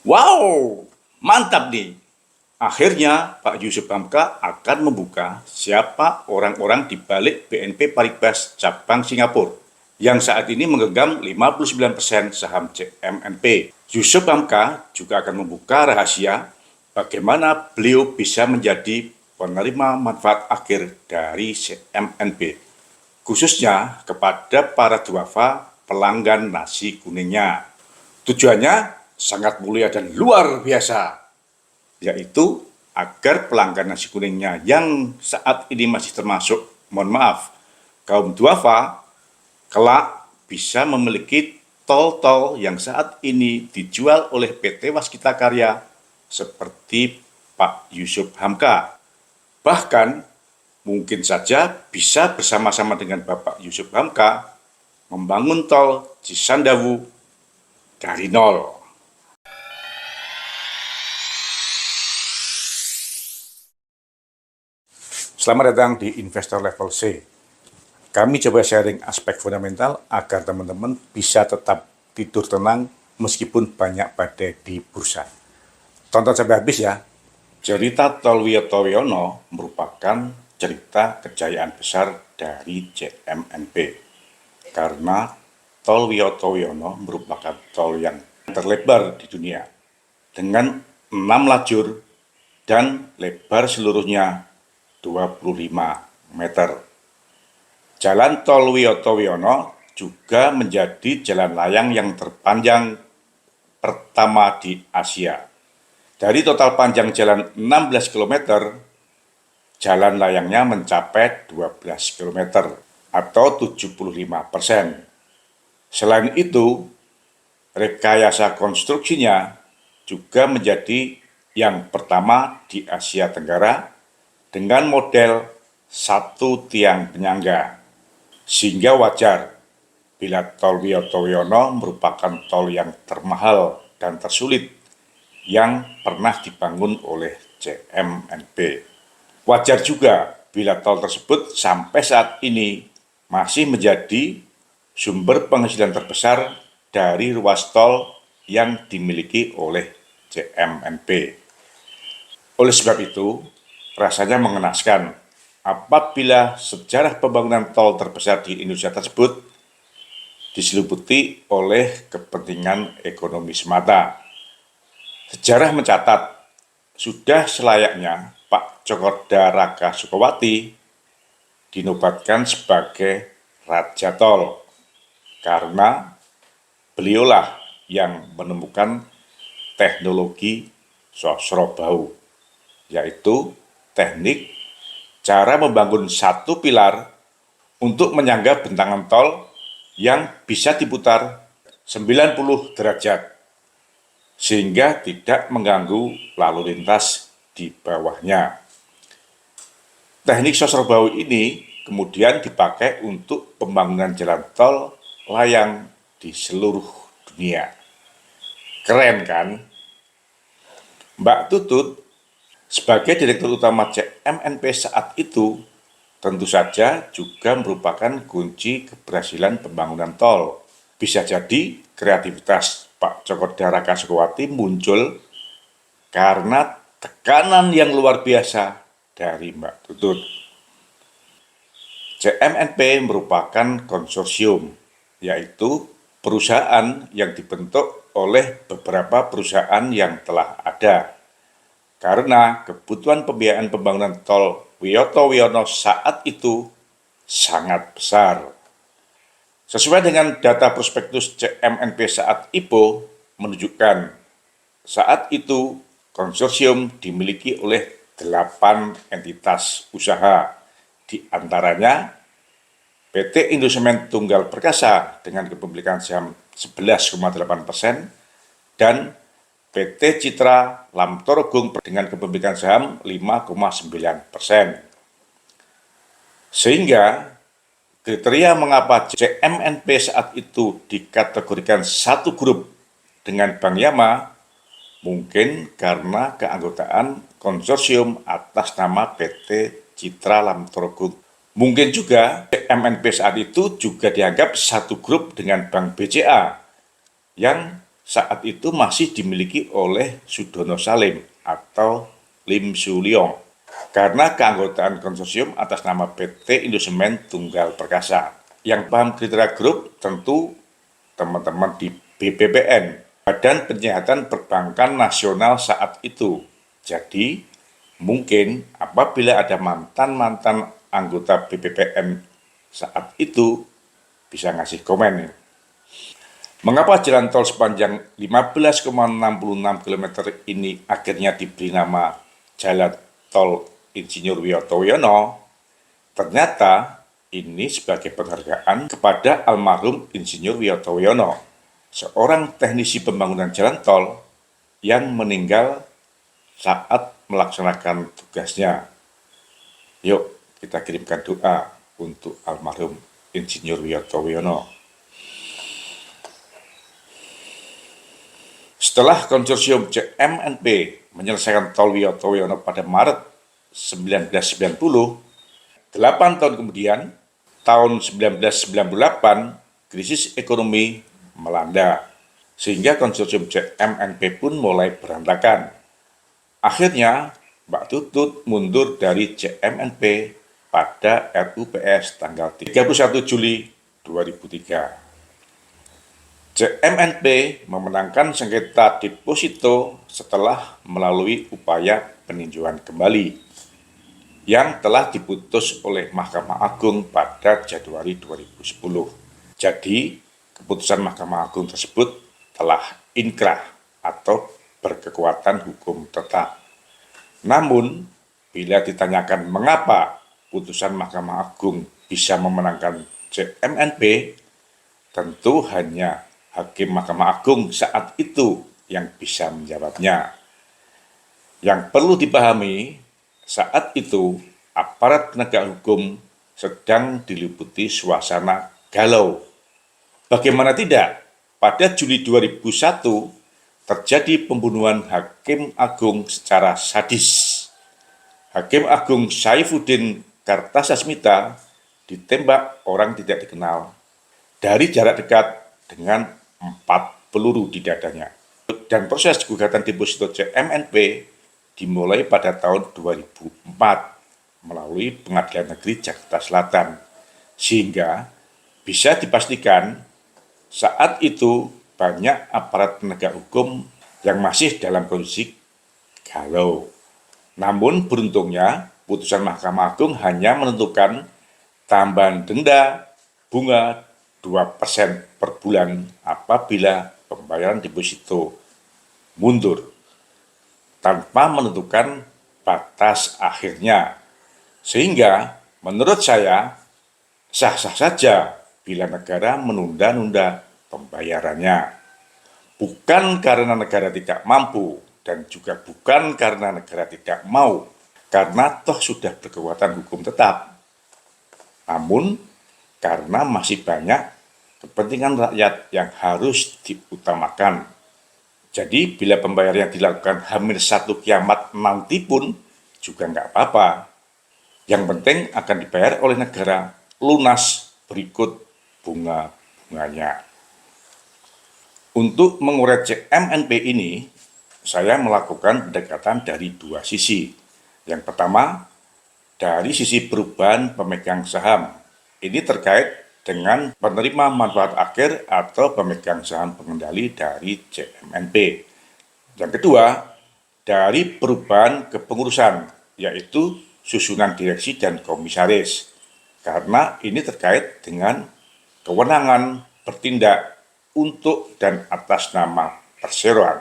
Wow, mantap nih. Akhirnya Pak Yusuf Hamka akan membuka siapa orang-orang di balik BNP Paribas cabang Singapura yang saat ini memegang 59% saham CMNP. Yusuf Hamka juga akan membuka rahasia bagaimana beliau bisa menjadi penerima manfaat akhir dari CMNP, khususnya kepada para duafa pelanggan nasi kuningnya. Tujuannya sangat mulia dan luar biasa, yaitu agar pelanggan nasi kuningnya yang saat ini masih termasuk, mohon maaf, kaum duafa, kelak bisa memiliki tol-tol yang saat ini dijual oleh PT Waskita Karya seperti Pak Yusuf Hamka. Bahkan mungkin saja bisa bersama-sama dengan Bapak Yusuf Hamka membangun tol Cisandawu dari nol. Selamat datang di Investor Level C. Kami coba sharing aspek fundamental agar teman-teman bisa tetap tidur tenang meskipun banyak badai di bursa. Tonton sampai habis ya. Cerita Tol Wiyoto Wiono merupakan cerita kejayaan besar dari CMNP. Karena Tol Wiyoto Wiono merupakan tol yang terlebar di dunia dengan 6 lajur dan lebar seluruhnya 25 meter. Jalan Tol Wiyoto Wiono juga menjadi jalan layang yang terpanjang pertama di Asia. Dari total panjang jalan 16 km, jalan layangnya mencapai 12 km atau 75%. Selain itu, rekayasa konstruksinya juga menjadi yang pertama di Asia Tenggara dengan model satu tiang penyangga, sehingga wajar bila Tol Wiyoto Wiono merupakan tol yang termahal dan tersulit yang pernah dibangun oleh CMNP. Wajar juga bila tol tersebut sampai saat ini masih menjadi sumber penghasilan terbesar dari ruas tol yang dimiliki oleh CMNP. Oleh sebab itu, rasanya mengenaskan apabila sejarah pembangunan tol terbesar di Indonesia tersebut diselimuti oleh kepentingan ekonomi semata. Sejarah mencatat sudah selayaknya Pak Cokorda Raka Sukowati dinobatkan sebagai Raja Tol karena beliaulah yang menemukan teknologi Sosrobau, yaitu teknik cara membangun satu pilar untuk menyangga bentangan tol yang bisa diputar 90 derajat sehingga tidak mengganggu lalu lintas di bawahnya. Teknik Sosrobau ini kemudian dipakai untuk pembangunan jalan tol layang di seluruh dunia. Keren kan? Mbak Tutut sebagai Direktur Utama CMNP saat itu, tentu saja juga merupakan kunci keberhasilan pembangunan tol. Bisa jadi kreativitas Pak Cokorda Raka Sukowati muncul karena tekanan yang luar biasa dari Mbak Tutut. CMNP merupakan konsorsium, yaitu perusahaan yang dibentuk oleh beberapa perusahaan yang telah ada. Karena kebutuhan pembiayaan pembangunan tol Wiyoto Wiono saat itu sangat besar. Sesuai dengan data prospektus CMNP saat IPO menunjukkan saat itu konsorsium dimiliki oleh 8 entitas usaha, di antaranya PT Indosemen Tunggal Perkasa dengan kepemilikan saham 11,8% dan PT Citra Lamtorogung dengan kepemilikan saham 5,9%. Sehingga kriteria mengapa CMNP saat itu dikategorikan satu grup dengan Bank Yama mungkin karena keanggotaan konsorsium atas nama PT Citra Lamtorogung. Mungkin juga CMNP saat itu juga dianggap satu grup dengan Bank BCA yang saat itu masih dimiliki oleh Sudono Salim atau Lim Su Leong karena keanggotaan konsorsium atas nama PT Indosemen Tunggal Perkasa. Yang paham kriteria grup tentu teman-teman di BPPN, Badan Penyihatan Perbankan Nasional saat itu. Jadi, mungkin apabila ada mantan-mantan anggota BPPN saat itu bisa ngasih komen. Mengapa jalan tol sepanjang 15,66 km ini akhirnya diberi nama Jalan Tol Insinyur Wiyoto Wiono? Ternyata ini sebagai penghargaan kepada almarhum Insinyur Wiyoto Wiono, seorang teknisi pembangunan jalan tol yang meninggal saat melaksanakan tugasnya. Yuk kita kirimkan doa untuk almarhum Insinyur Wiyoto Wiono. Setelah konsorsium CMNP menyelesaikan tol Wiyoto Wiono pada Maret 1990, 8 tahun kemudian, tahun 1998, krisis ekonomi melanda, sehingga konsorsium CMNP pun mulai berantakan. Akhirnya, Mbak Tutut mundur dari CMNP pada RUPS tanggal 31 Juli 2003. CMNP memenangkan sengketa deposito setelah melalui upaya peninjauan kembali yang telah diputus oleh Mahkamah Agung pada Januari 2010. Jadi, keputusan Mahkamah Agung tersebut telah inkrah atau berkekuatan hukum tetap. Namun, bila ditanyakan mengapa putusan Mahkamah Agung bisa memenangkan CMNP, tentu hanya Hakim Mahkamah Agung saat itu yang bisa menjawabnya. Yang perlu dipahami, saat itu aparat penegak hukum sedang diliputi suasana galau. Bagaimana tidak, pada Juli 2001 terjadi pembunuhan Hakim Agung secara sadis. Hakim Agung Saifuddin Kartasasmita ditembak orang tidak dikenal dari jarak dekat dengan 4 peluru di dadanya. Dan proses gugatan deposito CMNP dimulai pada tahun 2004 melalui Pengadilan Negeri Jakarta Selatan. Sehingga bisa dipastikan saat itu banyak aparat penegak hukum yang masih dalam kondisi galau. Namun beruntungnya putusan Mahkamah Agung hanya menentukan tambahan denda bunga 2% per bulan apabila pembayaran deposito mundur tanpa menentukan batas akhirnya. Sehingga menurut saya sah-sah saja bila negara menunda-nunda pembayarannya. Bukan karena negara tidak mampu dan juga bukan karena negara tidak mau, karena toh sudah berkekuatan hukum tetap. Namun karena masih banyak kepentingan rakyat yang harus diutamakan. Jadi bila pembayaran yang dilakukan H-1 kiamat nanti pun juga nggak apa-apa. Yang penting akan dibayar oleh negara lunas berikut bunga-bunganya. Untuk mengurai CMNP ini, saya melakukan pendekatan dari dua sisi. Yang pertama, dari sisi perubahan pemegang saham. Ini terkait dengan penerima manfaat akhir atau pemegang saham pengendali dari CMNP. Yang kedua, dari perubahan kepengurusan, yaitu susunan direksi dan komisaris. Karena ini terkait dengan kewenangan bertindak untuk dan atas nama perseroan,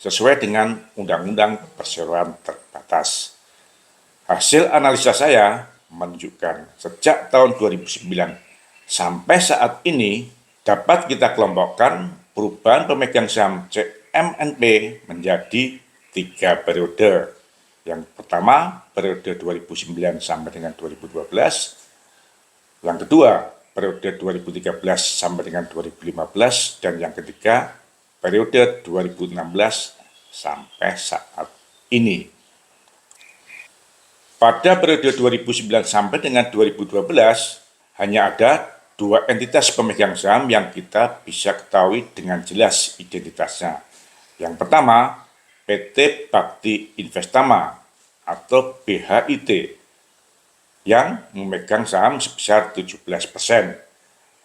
sesuai dengan Undang-Undang Perseroan Terbatas. Hasil analisa saya menunjukkan sejak tahun 2009 sampai saat ini dapat kita kelompokkan perubahan pemegang saham CMNP menjadi 3 periode. Yang pertama, periode 2009 sampai dengan 2012. Yang kedua, periode 2013 sampai dengan 2015. Dan yang ketiga, periode 2016 sampai saat ini. Pada periode 2009 sampai dengan 2012, hanya ada dua entitas pemegang saham yang kita bisa ketahui dengan jelas identitasnya. Yang pertama, PT Bhakti Investama atau BHIT yang memegang saham sebesar 17%.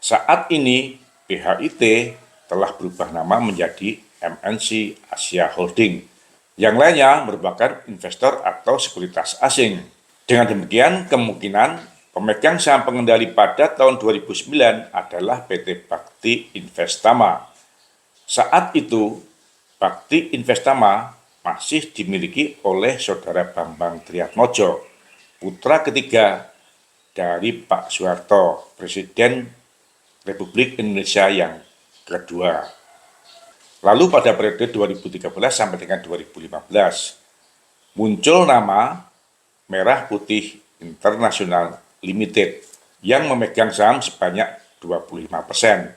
Saat ini BHIT telah berubah nama menjadi MNC Asia Holding. Yang lainnya merupakan investor atau sekuritas asing. Dengan demikian, kemungkinan pemegang saham pengendali pada tahun 2009 adalah PT Bhakti Investama. Saat itu, Bhakti Investama masih dimiliki oleh Saudara Bambang Triatmojo, putra ketiga dari Pak Soeharto, Presiden Republik Indonesia yang kedua. Lalu pada periode 2013 sampai dengan 2015, muncul nama Merah Putih International Limited yang memegang saham sebanyak 25%.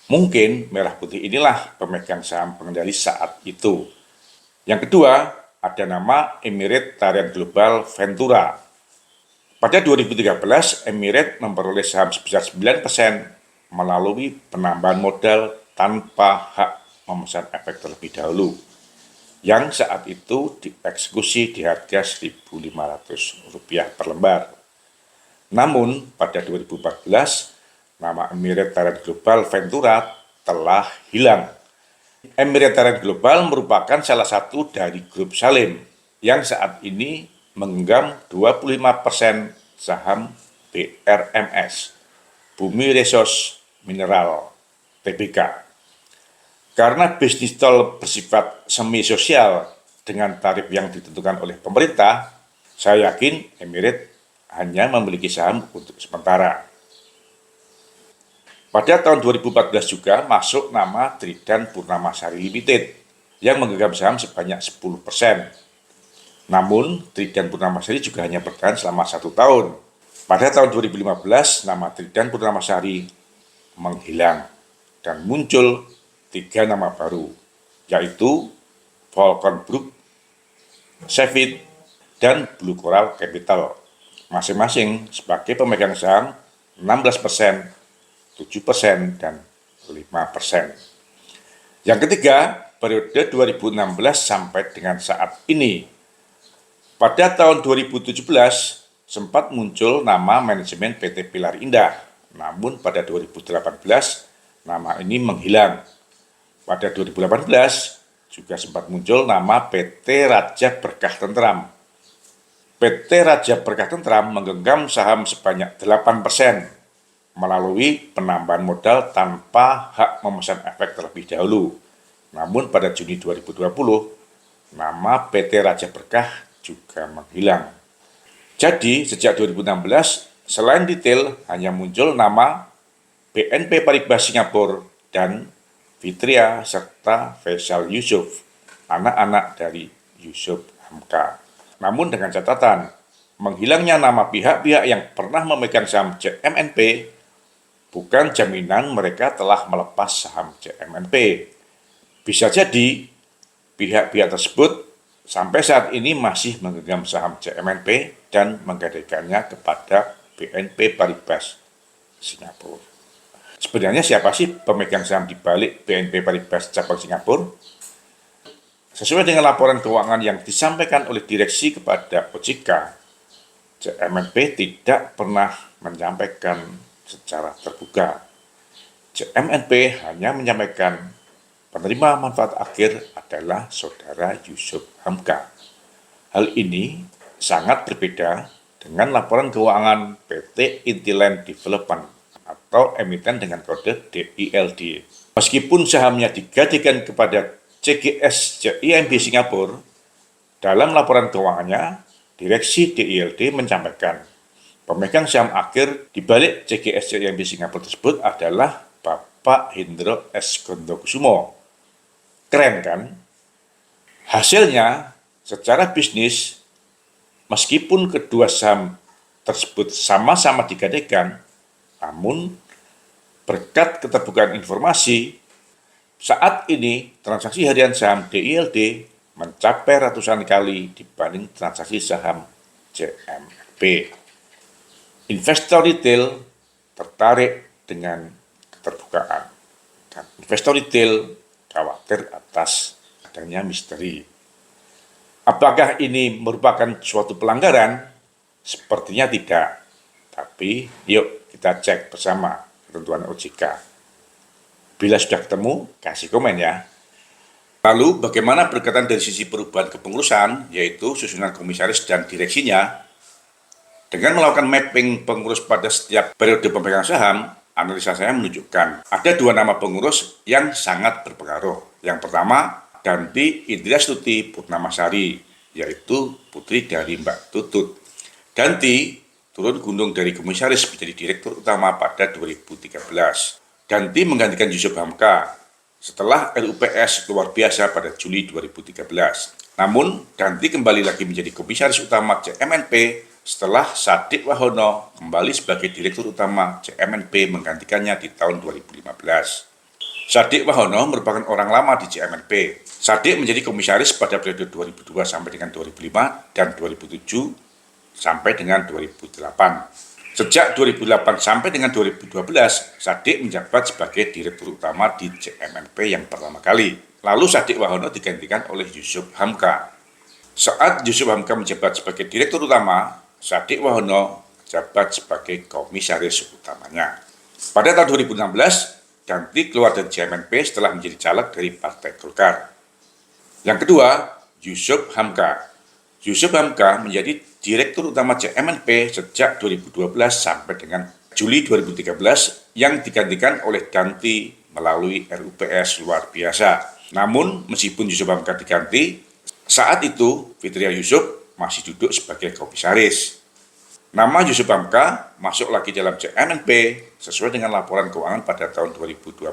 Mungkin Merah Putih inilah pemegang saham pengendali saat itu. Yang kedua, ada nama Emirates Tarian Global Ventura. Pada 2013, Emirates memperoleh saham sebesar 9% melalui penambahan modal tanpa hak memesan efek terlebih dahulu, yang saat itu dieksekusi di harga Rp1.500 per lembar. Namun, pada 2014, nama Emirates Tarian Global Ventura telah hilang. Emirates Tarian Global merupakan salah satu dari grup Salim yang saat ini menggenggam 25% saham BRMS, Bumi Resource Mineral Tbk. Karena bisnis tol bersifat semi sosial dengan tarif yang ditentukan oleh pemerintah, saya yakin Emirates hanya memiliki saham untuk sementara. Pada tahun 2014 juga masuk nama Tridan Purnamasari Limited yang menggenggam saham sebanyak 10%. Namun, Tridan Purnamasari juga hanya bertahan selama 1 tahun. Pada tahun 2015, nama Tridan Purnamasari menghilang dan muncul 3 nama baru, yaitu Falcon Brook, Sheffield, dan Blue Coral Capital, masing-masing sebagai pemegang saham 16%, 7%, dan 5%. Yang ketiga, periode 2016 sampai dengan saat ini. Pada tahun 2017, sempat muncul nama manajemen PT Pilar Indah, namun pada 2018, nama ini menghilang. Pada 2018 juga sempat muncul nama PT Raja Berkah Tentram. PT Raja Berkah Tentram menggenggam saham sebanyak 8% melalui penambahan modal tanpa hak memesan efek terlebih dahulu. Namun pada Juni 2020, nama PT Raja Berkah juga menghilang. Jadi sejak 2016, selain detail hanya muncul nama BNP Paribas Singapura dan Fitria serta Faisal Yusuf, anak-anak dari Yusuf Hamka. Namun dengan catatan, menghilangnya nama pihak-pihak yang pernah memegang saham CMNP bukan jaminan mereka telah melepas saham CMNP. Bisa jadi pihak-pihak tersebut sampai saat ini masih memegang saham CMNP dan menggadaikannya kepada BNP Paribas Singapura. Sebenarnya siapa sih pemegang saham di balik BNP Paribas cabang Singapura? Sesuai dengan laporan keuangan yang disampaikan oleh direksi kepada OJK, CMNP tidak pernah menyampaikan secara terbuka. CMNP hanya menyampaikan penerima manfaat akhir adalah Saudara Yusuf Hamka. Hal ini sangat berbeda dengan laporan keuangan PT Intiland Development atau emiten dengan kode DILD. Meskipun sahamnya digadaikan kepada CGS CIMB Singapura, dalam laporan keuangannya, Direksi DILD menyampaikan pemegang saham akhir di balik CGS CIMB Singapura tersebut adalah Bapak Hendro S. Gondokusumo. Keren kan? Hasilnya, secara bisnis, meskipun kedua saham tersebut sama-sama digadaikan, namun, berkat keterbukaan informasi, saat ini transaksi harian saham DILD mencapai ratusan kali dibanding transaksi saham CMNP. Investor retail tertarik dengan keterbukaan. Dan investor retail khawatir atas adanya misteri. Apakah ini merupakan suatu pelanggaran? Sepertinya tidak. Tapi yuk kita cek bersama ketentuan OJK. Bila sudah ketemu, kasih komen ya. Lalu bagaimana berkaitan dari sisi perubahan kepengurusan, yaitu susunan komisaris dan direksinya? Dengan melakukan mapping pengurus pada setiap periode pemegang saham, analisa saya menunjukkan ada 2 nama pengurus yang sangat berpengaruh. Yang pertama, Danti Indriastuti Purnamasari, yaitu putri dari Mbak Tutut. Danti turun gunung dari komisaris menjadi direktur utama pada 2013. Danti menggantikan Yusuf Hamka setelah RUPS luar biasa pada Juli 2013. Namun, Danti kembali lagi menjadi komisaris utama CMNP setelah Sadik Wahono kembali sebagai direktur utama CMNP menggantikannya di tahun 2015. Sadik Wahono merupakan orang lama di CMNP. Sadik menjadi komisaris pada periode 2002 sampai dengan 2005 dan 2007 sampai dengan 2008. Sejak 2008 sampai dengan 2012, Sadik menjabat sebagai direktur utama di CMNP yang pertama kali. Lalu Sadik Wahono digantikan oleh Yusuf Hamka. Saat Yusuf Hamka menjabat sebagai direktur utama, Sadik Wahono menjabat sebagai komisaris utamanya. Pada tahun 2016, Danti keluar dari CMNP setelah menjadi caleg dari Partai Golkar. Yang kedua, Yusuf Hamka. Yusuf Hamka menjadi direktur utama CMNP sejak 2012 sampai dengan Juli 2013 yang digantikan oleh Danti melalui RUPS luar biasa. Namun, meskipun Yusuf Hamka diganti, saat itu Fitriya Yusuf masih duduk sebagai komisaris. Nama Yusuf Hamka masuk lagi dalam CMNP sesuai dengan laporan keuangan pada tahun 2020.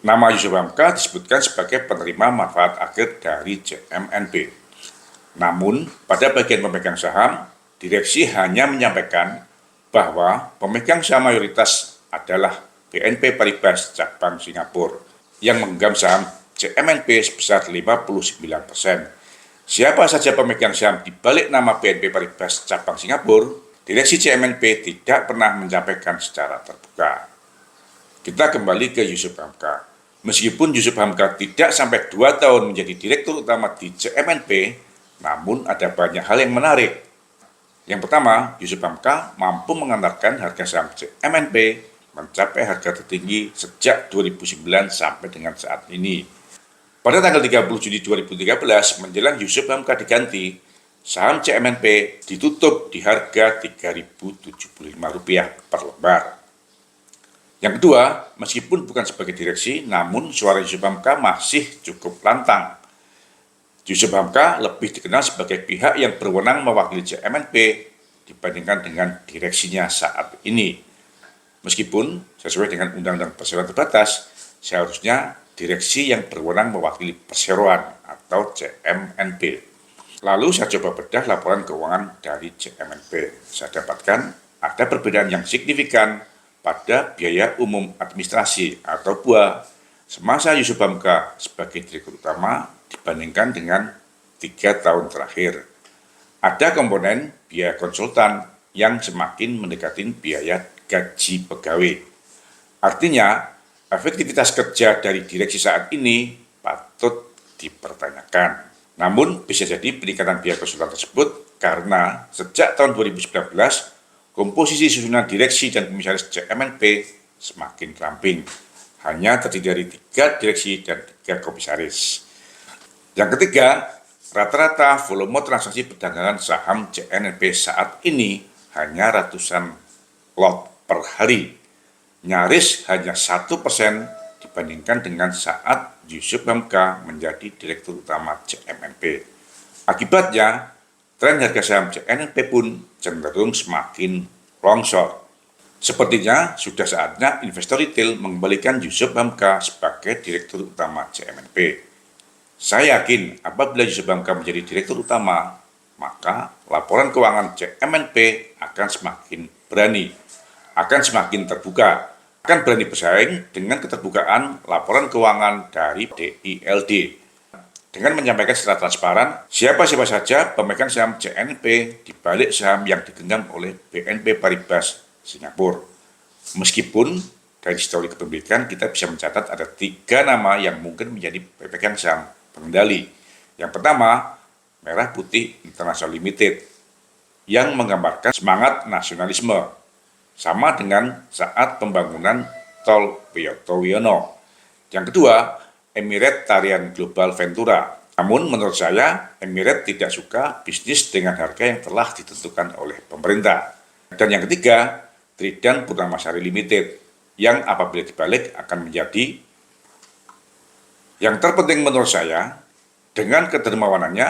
Nama Yusuf Hamka disebutkan sebagai penerima manfaat akhir dari CMNP. Namun, pada bagian pemegang saham, direksi hanya menyampaikan bahwa pemegang saham mayoritas adalah BNP Paribas cabang Singapura yang memegang saham CMNP sebesar 59%. Siapa saja pemegang saham di balik nama BNP Paribas cabang Singapura, direksi CMNP tidak pernah menyampaikan secara terbuka. Kita kembali ke Yusuf Hamka. Meskipun Yusuf Hamka tidak sampai 2 tahun menjadi direktur utama di CMNP, namun ada banyak hal yang menarik. Yang pertama, Yusuf Hamka mampu mengantarkan harga saham CMNP mencapai harga tertinggi sejak 2009 sampai dengan saat ini. Pada tanggal 30 Juni 2013, menjelang Yusuf Hamka diganti, saham CMNP ditutup di harga Rp3.075 per lembar. Yang kedua, meskipun bukan sebagai direksi, namun suara Yusuf Hamka masih cukup lantang. Yusuf Hamka lebih dikenal sebagai pihak yang berwenang mewakili CMNP dibandingkan dengan direksinya saat ini. Meskipun sesuai dengan Undang-Undang Perseroan Terbatas, seharusnya direksi yang berwenang mewakili perseroan atau CMNP. Lalu saya coba bedah laporan keuangan dari CMNP. Saya dapatkan ada perbedaan yang signifikan pada biaya umum administrasi atau BUA semasa Yusuf Hamka sebagai direktur utama dibandingkan dengan 3 tahun terakhir. Ada komponen biaya konsultan yang semakin mendekati biaya gaji pegawai. Artinya, efektivitas kerja dari direksi saat ini patut dipertanyakan. Namun, bisa jadi peningkatan biaya konsultan tersebut karena sejak tahun 2019, komposisi susunan direksi dan komisaris CMNP semakin ramping. Hanya terdiri dari 3 direksi dan 3 komisaris. Yang ketiga, rata-rata volume transaksi perdagangan saham CMNP saat ini hanya ratusan lot per hari. Nyaris hanya 1% dibandingkan dengan saat Yusuf Hamka menjadi direktur utama CMNP. Akibatnya, tren harga saham CMNP pun cenderung semakin longsor. Sepertinya sudah saatnya investor retail mengembalikan Yusuf Hamka sebagai direktur utama CMNP. Saya yakin apabila Yusuf Hamka menjadi direktur utama, maka laporan keuangan CMNP akan semakin berani, akan semakin terbuka, akan berani bersaing dengan keterbukaan laporan keuangan dari DILD. Dengan menyampaikan secara transparan siapa-siapa saja pemegang saham CMNP di balik saham yang digenggam oleh BNP Paribas Singapura. Meskipun dari histori kepemilikan kita bisa mencatat ada 3 nama yang mungkin menjadi pemegang saham pengendali. Yang pertama, Merah Putih International Limited, yang menggambarkan semangat nasionalisme, sama dengan saat pembangunan tol Wiyoto Wiono. Yang kedua, Emirates Tarian Global Ventura. Namun menurut saya, Emirates tidak suka bisnis dengan harga yang telah ditentukan oleh pemerintah. Dan yang ketiga, Tridan Purnamasari Limited, yang apabila dibalik akan menjadi yang terpenting menurut saya. Dengan kedermawanannya,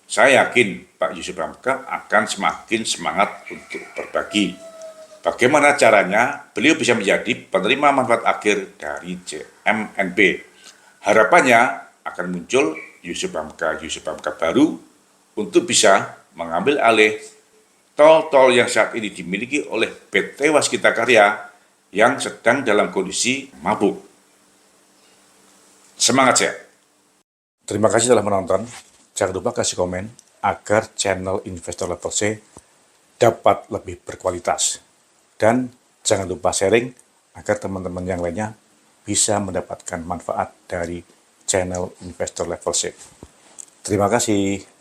saya yakin Pak Yusuf Hamka akan semakin semangat untuk berbagi. Bagaimana caranya beliau bisa menjadi penerima manfaat akhir dari JMNP. Harapannya akan muncul Yusuf Hamka baru untuk bisa mengambil alih tol-tol yang saat ini dimiliki oleh PT Waskita Karya yang sedang dalam kondisi mabuk. Semangat ya! Terima kasih telah menonton. Jangan lupa kasih komen agar channel Investor Level C dapat lebih berkualitas. Dan jangan lupa sharing agar teman-teman yang lainnya bisa mendapatkan manfaat dari channel Investor Level C. Terima kasih.